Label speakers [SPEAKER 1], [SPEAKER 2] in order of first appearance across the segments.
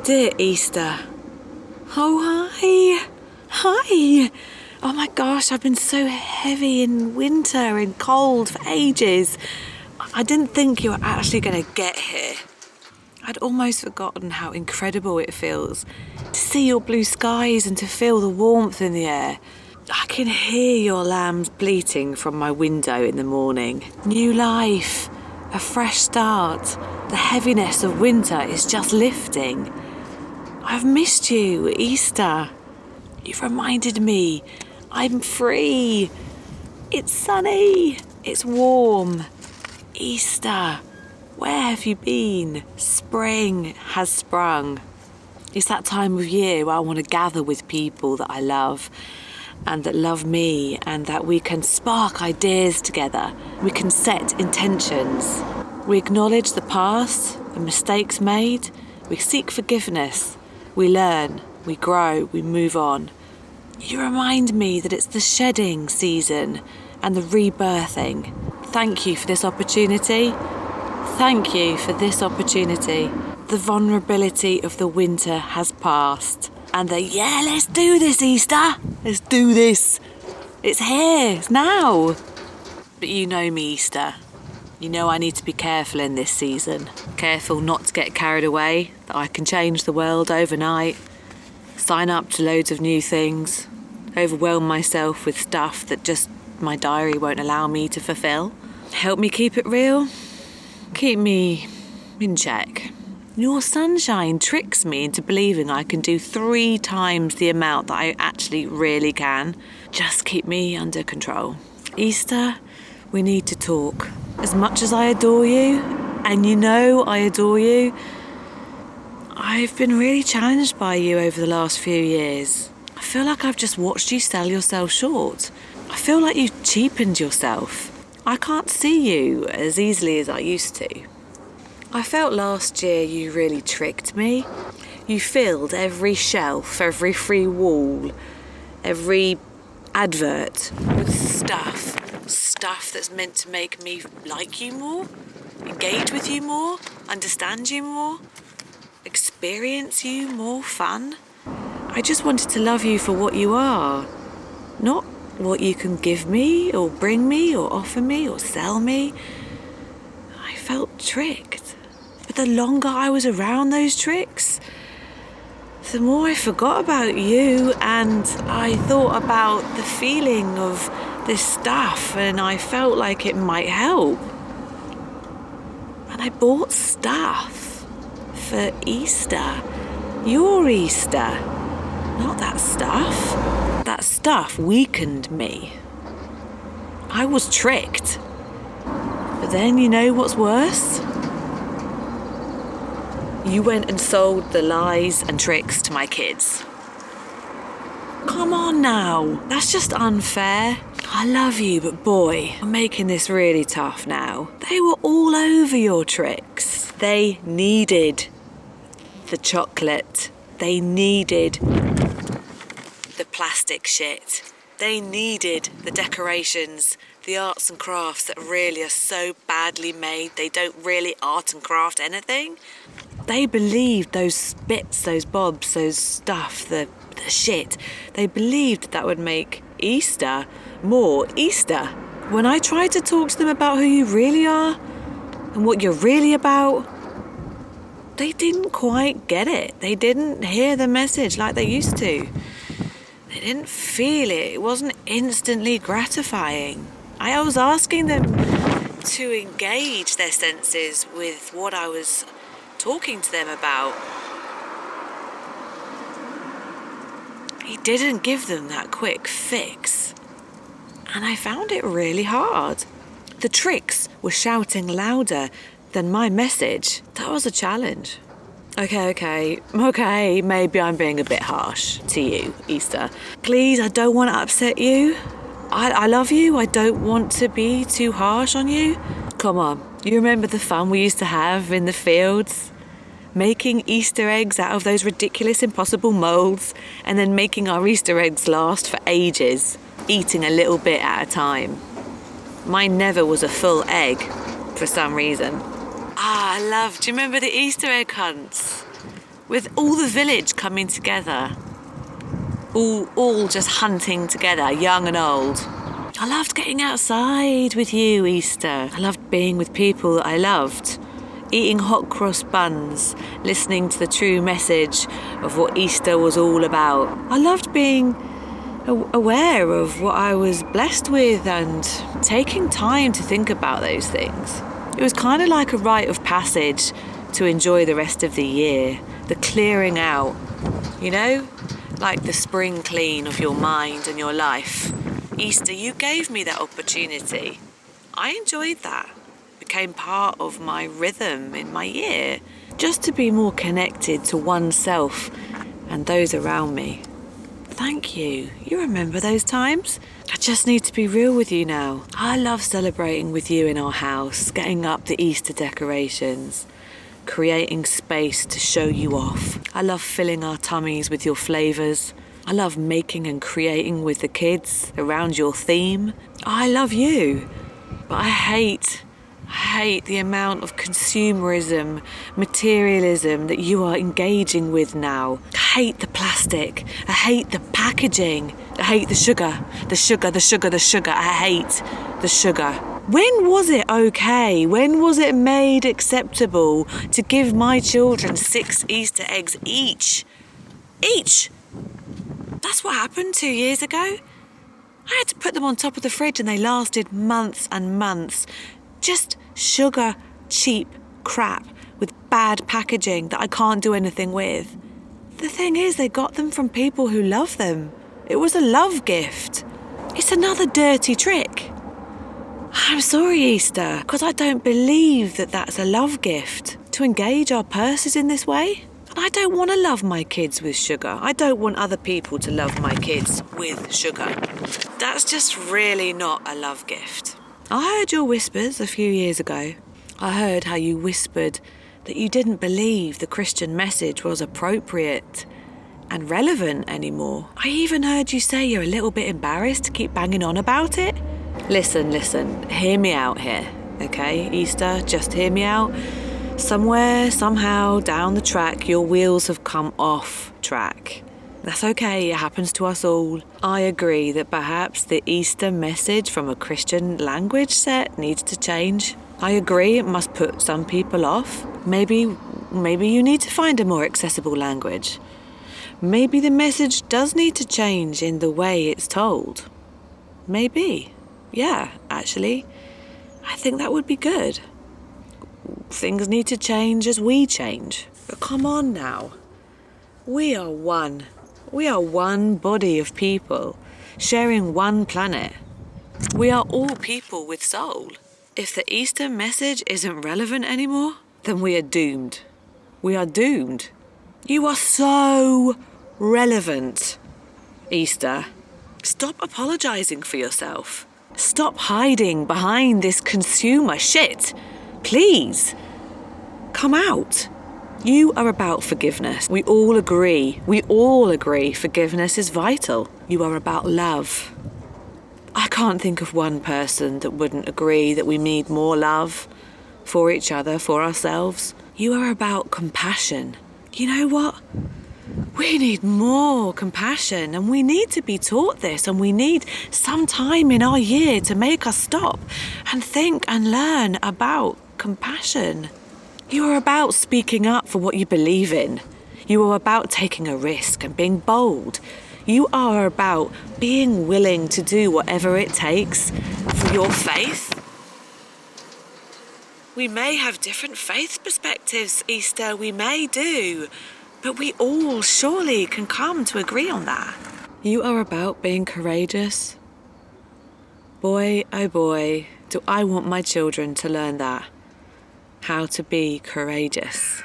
[SPEAKER 1] Dear Easter. Oh, hi. Hi. Oh my gosh, I've been so heavy in winter and cold for ages. I didn't think you were actually going to get here. I'd almost forgotten how incredible it feels to see your blue skies and to feel the warmth in the air. I can hear your lambs bleating from my window in the morning. New life, a fresh start. The heaviness of winter is just lifting. I've missed you, Easter. You've reminded me I'm free. It's sunny. It's warm. Easter, where have you been? Spring has sprung. It's that time of year where I want to gather with people that I love and that love me, and that we can spark ideas together. We can set intentions. We acknowledge the past, the mistakes made. We seek forgiveness. We learn, we grow, we move on. You remind me that it's the shedding season and the rebirthing. Thank you for this opportunity. Thank you for this opportunity. The vulnerability of the winter has passed. And let's do this, Easter. Let's do this. It's here, it's now. But you know me, Easter. You know I need to be careful in this season. Careful not to get carried away, that I can change the world overnight. Sign up to loads of new things. Overwhelm myself with stuff that just my diary won't allow me to fulfill. Help me keep it real. Keep me in check. Your sunshine tricks me into believing I can do 3 times the amount that I actually really can. Just keep me under control. Easter, we need to talk. As much as I adore you, and you know I adore you, I've been really challenged by you over the last few years. I feel like I've just watched you sell yourself short. I feel like you've cheapened yourself. I can't see you as easily as I used to. I felt last year you really tricked me. You filled every shelf, every free wall, every advert with stuff that's meant to make me like you more, engage with you more, understand you more, experience you more fun. I just wanted to love you for what you are, not what you can give me or bring me or offer me or sell me. I felt tricked. But the longer I was around those tricks, the more I forgot about you, and I thought about the feeling of this stuff, and I felt like it might help. And I bought stuff for Easter. Your Easter. Not that stuff. That stuff weakened me. I was tricked. But then you know what's worse? You went and sold the lies and tricks to my kids. Come on now, that's just unfair. I love you, but boy, I'm making this really tough now. They were all over your tricks. They needed the chocolate. They needed the plastic shit. They needed the decorations, the arts and crafts that really are so badly made they don't really art and craft anything. They believed those bits, those bobs, those stuff, the shit. They believed that would make Easter more Easter. When I tried to talk to them about who you really are and what you're really about, they didn't quite get it. They didn't hear the message like they used to. They didn't feel it. It wasn't instantly gratifying. I was asking them to engage their senses with what I was talking to them about. He didn't give them that quick fix. And I found it really hard. The tricks were shouting louder than my message. That was a challenge. Okay, maybe I'm being a bit harsh to you, Easter. Please, I don't want to upset you. I love you. I don't want to be too harsh on you. Come on, you remember the fun we used to have in the fields? Making Easter eggs out of those ridiculous, impossible moulds, and then making our Easter eggs last for ages, eating a little bit at a time. Mine never was a full egg, for some reason. Do you remember the Easter egg hunts? with all the village coming together, all just hunting together, young and old. I loved getting outside with you, Easter. I loved being with people that I loved, eating hot cross buns, listening to the true message of what Easter was all about. I loved being aware of what I was blessed with and taking time to think about those things. It was kind of like a rite of passage to enjoy the rest of the year, the clearing out, you know, like the spring clean of your mind and your life. Easter, you gave me that opportunity. I enjoyed that. It became part of my rhythm in my year, just to be more connected to oneself and those around me. Thank you. You remember those times? I just need to be real with you now. I love celebrating with you in our house, getting up the Easter decorations, creating space to show you off. I love filling our tummies with your flavours. I love making and creating with the kids around your theme. I love you, but I hate the amount of consumerism, materialism that you are engaging with now. I hate the plastic. I hate the packaging. I hate the sugar. I hate the sugar. When was it okay? When was it made acceptable to give my children 6 Easter eggs each? Each! That's what happened 2 years ago. I had to put them on top of the fridge and they lasted months and months. Just sugar, cheap crap with bad packaging that I can't do anything with. The thing is, they got them from people who love them. It was a love gift. It's another dirty trick. I'm sorry, Easter, because I don't believe that that's a love gift, to engage our purses in this way. And I don't want to love my kids with sugar. I don't want other people to love my kids with sugar. That's just really not a love gift. I heard your whispers a few years ago. I heard how you whispered that you didn't believe the Christian message was appropriate and relevant anymore. I even heard you say you're a little bit embarrassed to keep banging on about it. Listen, hear me out here, okay, Easter? Just hear me out. Somewhere, somehow, down the track, your wheels have come off track. That's okay, it happens to us all. I agree that perhaps the Easter message from a Christian language set needs to change. I agree it must put some people off. Maybe you need to find a more accessible language. Maybe the message does need to change in the way it's told. Maybe. Yeah, actually, I think that would be good. Things need to change as we change. But come on now. We are one. We are one body of people, sharing one planet. We are all people with soul. If the Easter message isn't relevant anymore, then we are doomed. We are doomed. You are so relevant, Easter. Stop apologising for yourself. Stop hiding behind this consumer shit. Please, come out. You are about forgiveness. We all agree forgiveness is vital. You are about love. I can't think of one person that wouldn't agree that we need more love for each other, for ourselves. You are about compassion. You know what? We need more compassion, and we need to be taught this, and we need some time in our year to make us stop and think and learn about compassion. You are about speaking up for what you believe in. You are about taking a risk and being bold. You are about being willing to do whatever it takes for your faith. We may have different faith perspectives, Easter, we may do, but we all surely can come to agree on that. You are about being courageous. Boy, oh boy, do I want my children to learn that. How to be courageous.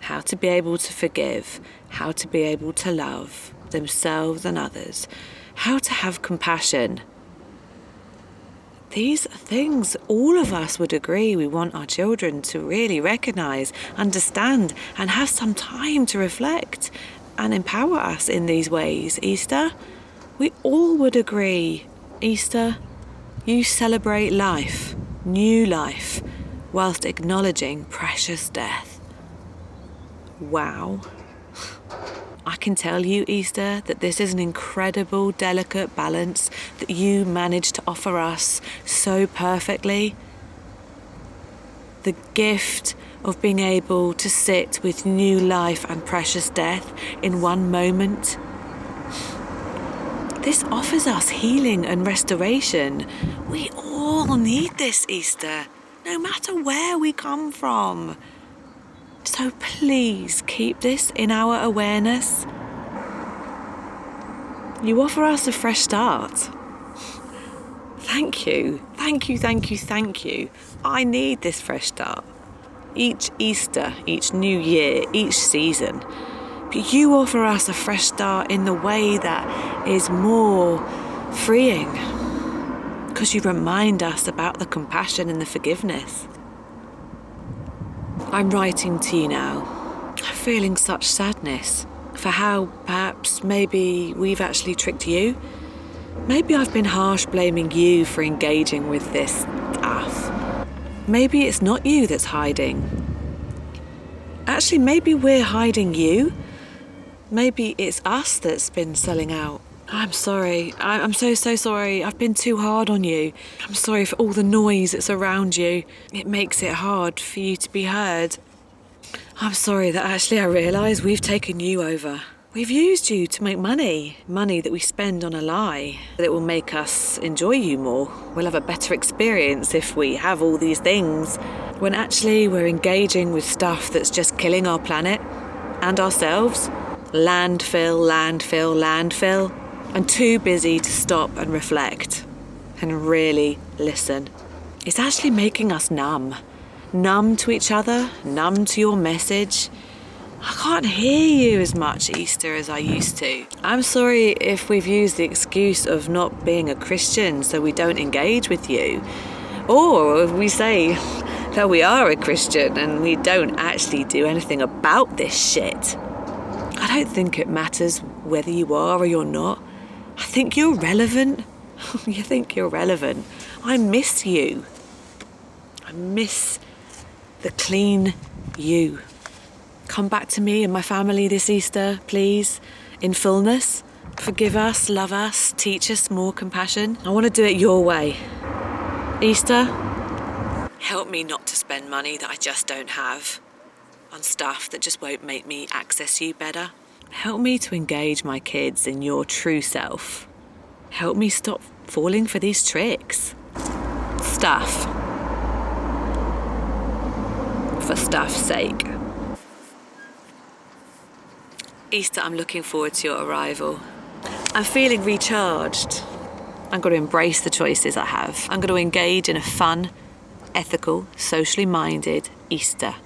[SPEAKER 1] How to be able to forgive. How to be able to love themselves and others. How to have compassion. These are things all of us would agree we want our children to really recognise, understand, and have some time to reflect and empower us in these ways. Easter, we all would agree. Easter, you celebrate life, new life, whilst acknowledging precious death. Wow. I can tell you, Easter, that this is an incredible, delicate balance that you managed to offer us so perfectly. The gift of being able to sit with new life and precious death in one moment. This offers us healing and restoration. We all need this, Easter, no matter where we come from. So please keep this in our awareness. You offer us a fresh start. Thank you, thank you, thank you, thank you. I need this fresh start. Each Easter, each new year, each season. But you offer us a fresh start in the way that is more freeing. Because you remind us about the compassion and the forgiveness. I'm writing to you now, feeling such sadness for how perhaps maybe we've actually tricked you. Maybe I've been harsh blaming you for engaging with this stuff. Maybe it's not you that's hiding. Actually, maybe we're hiding you. Maybe it's us that's been selling out. I'm sorry. I'm so sorry. I've been too hard on you. I'm sorry for all the noise that's around you. It makes it hard for you to be heard. I'm sorry that actually I realise we've taken you over. We've used you to make money that we spend on a lie that will make us enjoy you more. We'll have a better experience if we have all these things, when actually we're engaging with stuff that's just killing our planet and ourselves. Landfill, landfill, landfill. And too busy to stop and reflect and really listen. It's actually making us numb. Numb to each other, numb to your message. I can't hear you as much, Easter, as I used to. I'm sorry if we've used the excuse of not being a Christian so we don't engage with you. Or if we say that we are a Christian and we don't actually do anything about this shit. I don't think it matters whether you are or you're not. I think you're relevant. You think you're relevant. I miss you. I miss the clean you. Come back to me and my family this Easter, please, in fullness. Forgive us, love us, teach us more compassion. I want to do it your way. Easter, help me not to spend money that I just don't have on stuff that just won't make me access you better. Help me to engage my kids in your true self. Help me stop falling for these tricks. Stuff. For stuff's sake. Easter, I'm looking forward to your arrival. I'm feeling recharged. I'm going to embrace the choices I have. I'm going to engage in a fun, ethical, socially minded Easter.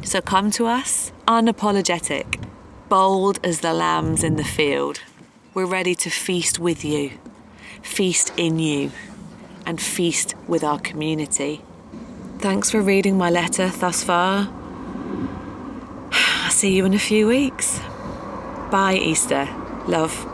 [SPEAKER 1] So come to us, unapologetic, bold as the lambs in the field. We're ready to feast with you, feast in you, and feast with our community. Thanks for reading my letter thus far. I'll see you in a few weeks. Bye, Easter. Love.